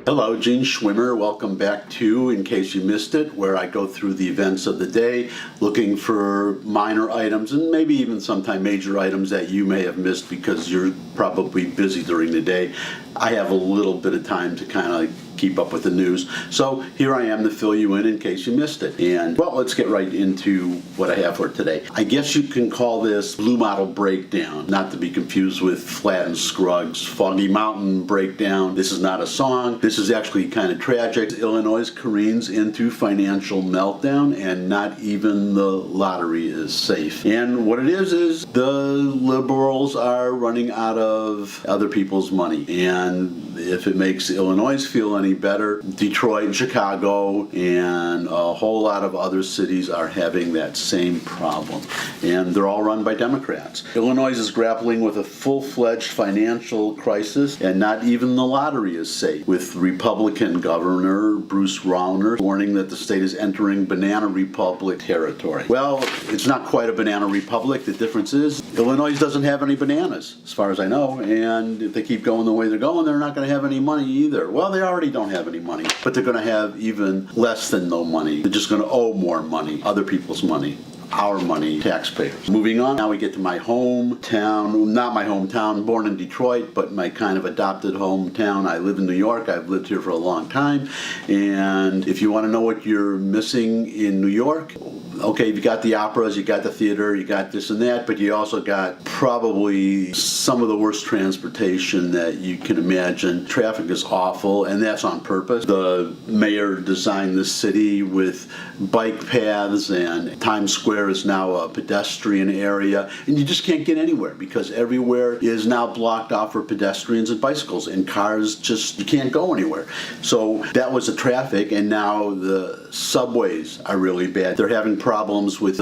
Hello, Gene Schwimmer. Welcome back to In Case You Missed It, where I go through the events of the day, looking for minor items and maybe even sometimes major items that you may have missed because you're probably busy during the day. I have a little bit of time to kind of keep up with the news. So here I am to fill you in case you missed it. And well, let's get right into what I have for today. I guess you can call this Blue Model Breakdown, not to be confused with Flat and Scruggs' Foggy Mountain Breakdown. This is not a song. This is actually kind of tragic. Illinois careens into financial meltdown and not even the lottery is safe. And what it is the liberals are running out of other people's money. And if it makes Illinois feel any better, Detroit and Chicago and a whole lot of other cities are having that same problem. And they're all run by Democrats. Illinois is grappling with a full-fledged financial crisis, and not even the lottery is safe, with Republican Governor Bruce Rauner warning that the state is entering banana republic territory. Well, it's not quite a banana republic. The difference is Illinois doesn't have any bananas, as far as I know, and if they keep going the way they're going, they're not going to have any money either. Well, they already don't have any money, but they're going to have even less than no money. They're just going to owe more money, other people's money. Our money, taxpayers. Moving on, now we get to my hometown, not my hometown, born in Detroit, but my kind of adopted hometown. I live in New York. I've lived here for a long time. And if you want to know what you're missing in New York, okay, you got the operas, you got the theater, you got this and that, but you also got probably some of the worst transportation that you can imagine. Traffic is awful, and that's on purpose. The mayor designed this city with bike paths, and Times Square is now a pedestrian area, and you just can't get anywhere because everywhere is now blocked off for pedestrians and bicycles, and cars just, you can't go anywhere. So that was the traffic, and now the subways are really bad. They're having problems with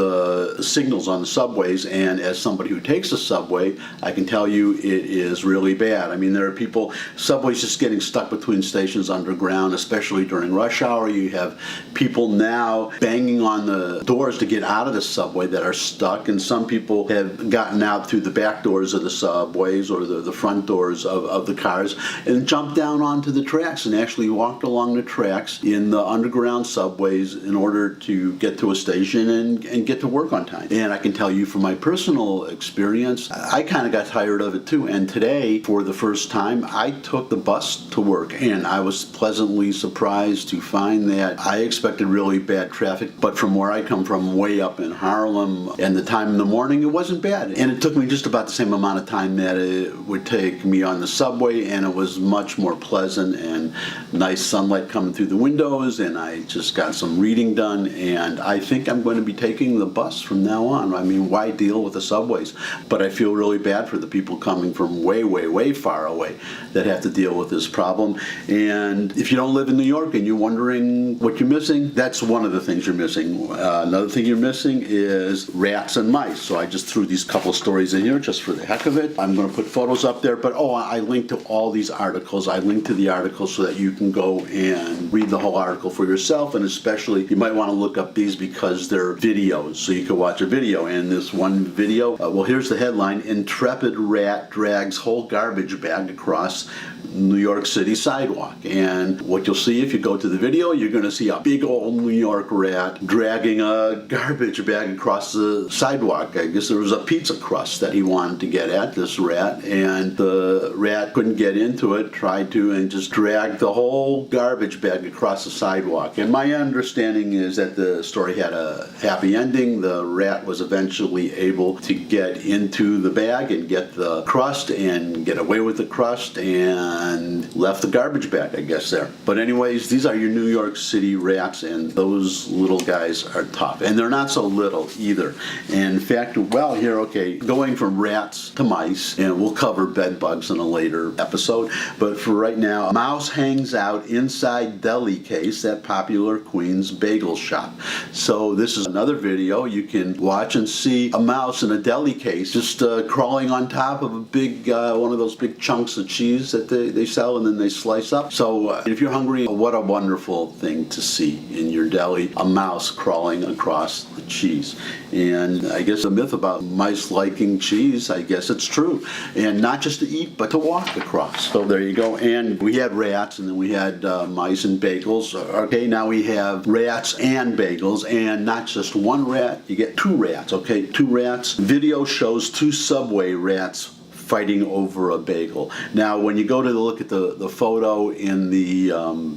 signals on the subways, and as somebody who takes a subway, I can tell you it is really bad. I mean, there are people, subways just getting stuck between stations underground, especially during rush hour. You have people now banging on the doors to get out of the subway that are stuck, and some people have gotten out through the back doors of the subways or the front doors of the cars and jumped down onto the tracks and actually walked along the tracks in the underground subways in order to get to a station and get to work on time. And I can tell you from my personal experience, I kind of got tired of it too. And today, for the first time, I took the bus to work, and I was pleasantly surprised to find that I expected really bad traffic, but from where I come from, way up in Harlem, and the time in the morning, it wasn't bad. And it took me just about the same amount of time that it would take me on the subway, and it was much more pleasant and nice sunlight coming through the windows, and I just got some reading done, and I think I'm going to be taking the bus from now on. I mean, why deal with the subways? But I feel really bad for the people coming from way, way, way far away that have to deal with this problem. And if you don't live in New York and you're wondering what you're missing, that's one of the things you're missing. Another thing you're missing is rats and mice. So I just threw these couple stories in here just for the heck of it. I'm going to put photos up there, but I linked to all these articles. I linked to the articles so that you can go and read the whole article for yourself, and especially you might want to look up these because they're videos, so you can watch a video. And this one video, well, here's the headline: Intrepid rat drags whole garbage bag across New York City sidewalk. And what you'll see if you go to the video, you're going to see a big old New York rat dragging a garbage bag across the sidewalk. I guess there was a pizza crust that he wanted to get at, this rat, and the rat couldn't get into it, tried to, and just dragged the whole garbage bag across the sidewalk. And my understanding is that the story had a happy ending. The rat was eventually able to get into the bag and get the crust and get away with the crust and left the garbage bag, I guess, there. But anyways, these are your New York City rats, and those little guys are tough. And they're not so little either. And in fact, well, here, okay, going from rats to mice, and we'll cover bed bugs in a later episode, but for right now, a mouse hangs out inside deli case at popular Queens bagel shop. So this is another video you can watch and see a mouse in a deli case just crawling on top of a big, one of those big chunks of cheese that they sell and then they slice up. So if you're hungry, what a wonderful thing to see in your deli, a mouse crawling across the cheese. And I guess the myth about mice liking cheese, I guess it's true. And not just to eat, but to walk across. So there you go. And we had rats, and then we had mice and bagels. Okay, now we have rats and bagels, and not just one rat, you get two rats, okay? Two rats. Video shows two Subway rats fighting over a bagel. Now, when you go to look at the photo in the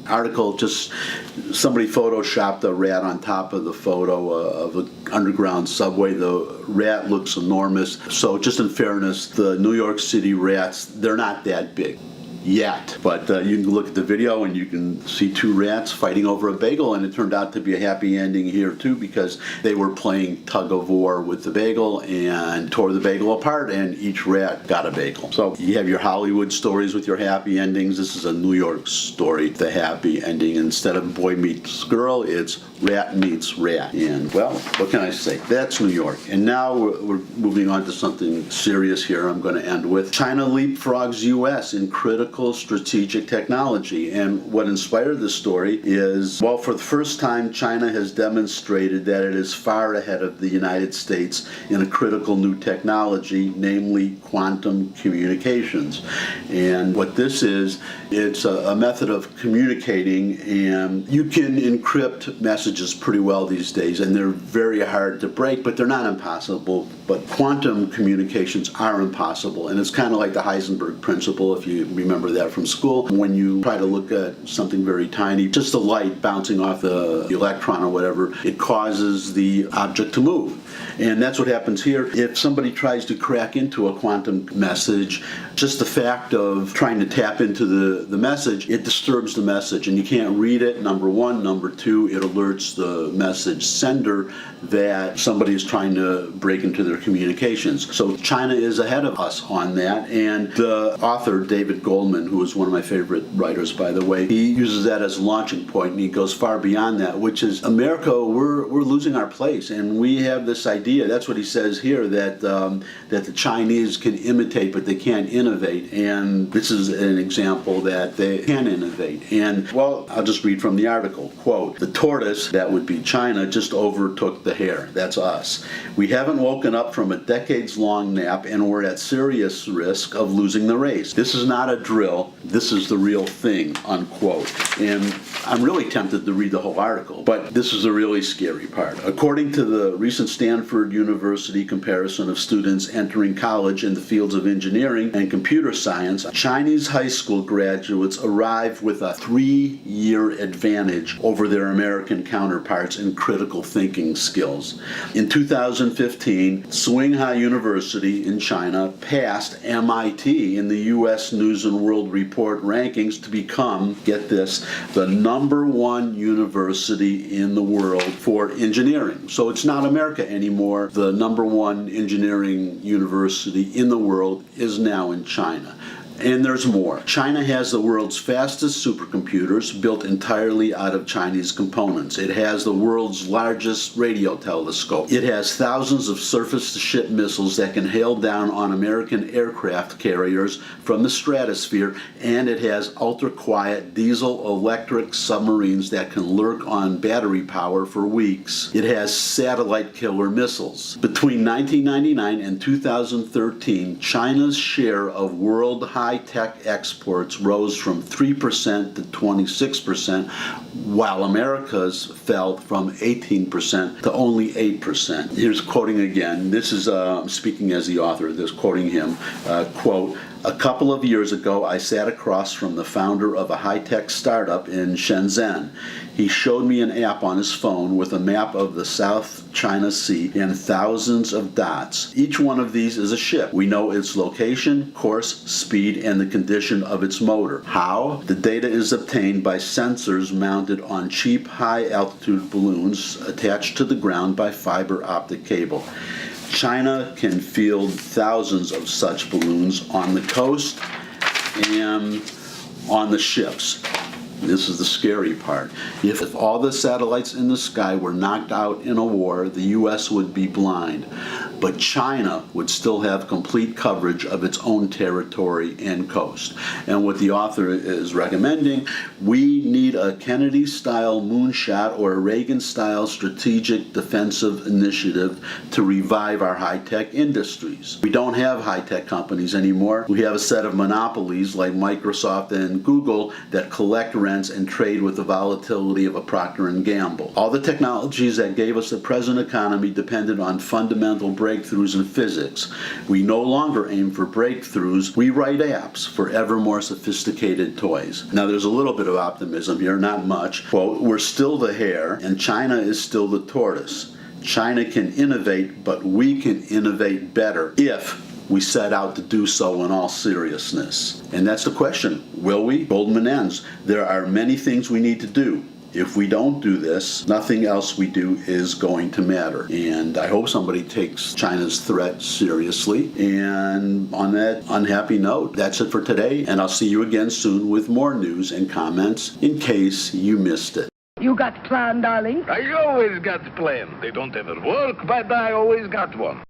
article, just somebody photoshopped a rat on top of the photo of an underground subway. The rat looks enormous. So just in fairness, the New York City rats, they're not that big yet, but you can look at the video and you can see two rats fighting over a bagel, and it turned out to be a happy ending here too, because they were playing tug of war with the bagel and tore the bagel apart, and each rat got a bagel. So you have your Hollywood stories with your happy endings. This is a New York story, the happy ending. Instead of boy meets girl, it's rat meets rat. And well, what can I say? That's New York. And now we're moving on to something serious here. I'm going to end with China leapfrogs U.S. in critical strategic technology. And what inspired this story is, well, for the first time, China has demonstrated that it is far ahead of the United States in a critical new technology, namely quantum communications. And what this is, it's a method of communicating, and you can encrypt messages pretty well these days, and they're very hard to break, but they're not impossible. But quantum communications are impossible, and it's kind of like the Heisenberg principle, if you remember that from school. When you try to look at something very tiny, just a light bouncing off the electron or whatever, it causes the object to move. And that's what happens here. If somebody tries to crack into a quantum message, just the fact of trying to tap into the message, it disturbs the message, and you can't read it, number one. Number two, it alerts the message sender that somebody is trying to break into their communications. So China is ahead of us on that, and the author, David Goldman, who is one of my favorite writers, by the way, he uses that as a launching point, and he goes far beyond that, which is America, we're losing our place, and we have this idea, that's what he says here, that the Chinese can imitate, but they can't innovate, and this is an example that they can innovate. And, well, I'll just read from the article, quote, "The tortoise," that would be China, "just overtook the hare." That's us. "We haven't woken up from a decades-long nap, and we're at serious risk of losing the race. This is not a drill. This is the real thing," unquote. And I'm really tempted to read the whole article, but this is a really scary part. According to the recent Stanford University comparison of students entering college in the fields of engineering and computer science, Chinese high school graduates arrive with a 3-year advantage over their American counterparts in critical thinking skills. In 2015, Tsinghua University in China passed MIT in the U.S. News and World Report rankings to become, get this, the #1 university in the world for engineering. So it's not America anymore. The #1 engineering university in the world is now in China. And there's more. China has the world's fastest supercomputers built entirely out of Chinese components. It has the world's largest radio telescope. It has thousands of surface-to-ship missiles that can hail down on American aircraft carriers from the stratosphere, and it has ultra-quiet diesel-electric submarines that can lurk on battery power for weeks. It has satellite killer missiles. Between 1999 and 2013, China's share of world high-tech exports rose from 3% to 26%, while America's fell from 18% to only 8%. Here's quoting again. This is speaking as the author, this quoting him, quote, "A couple of years ago, I sat across from the founder of a high-tech startup in Shenzhen. He showed me an app on his phone with a map of the South China Sea and thousands of dots. Each one of these is a ship. We know its location, course, speed, and the condition of its motor. How? The data is obtained by sensors mounted on cheap high-altitude balloons attached to the ground by fiber optic cable. China can field thousands of such balloons on the coast and on the ships. this is the scary part. If all the satellites in the sky were knocked out in a war, the U.S. would be blind. But China would still have complete coverage of its own territory and coast. And what the author is recommending, we need a Kennedy-style moonshot or a Reagan-style strategic defensive initiative to revive our high-tech industries. We don't have high-tech companies anymore. We have a set of monopolies like Microsoft and Google that collect rents and trade with the volatility of a Procter & Gamble. All the technologies that gave us the present economy depended on fundamental breakthroughs in physics. We no longer aim for breakthroughs. We write apps for ever more sophisticated toys. Now there's a little bit of optimism here, not much. Quote, we're still the hare and China is still the tortoise. China can innovate, but we can innovate better if we set out to do so in all seriousness. And that's the question. Will we? Goldman ends. There are many things we need to do. If we don't do this, nothing else we do is going to matter. And I hope somebody takes China's threat seriously. And on that unhappy note, that's it for today. And I'll see you again soon with more news and comments in case you missed it. You got plan, darling? I always got plan. They don't ever work, but I always got one.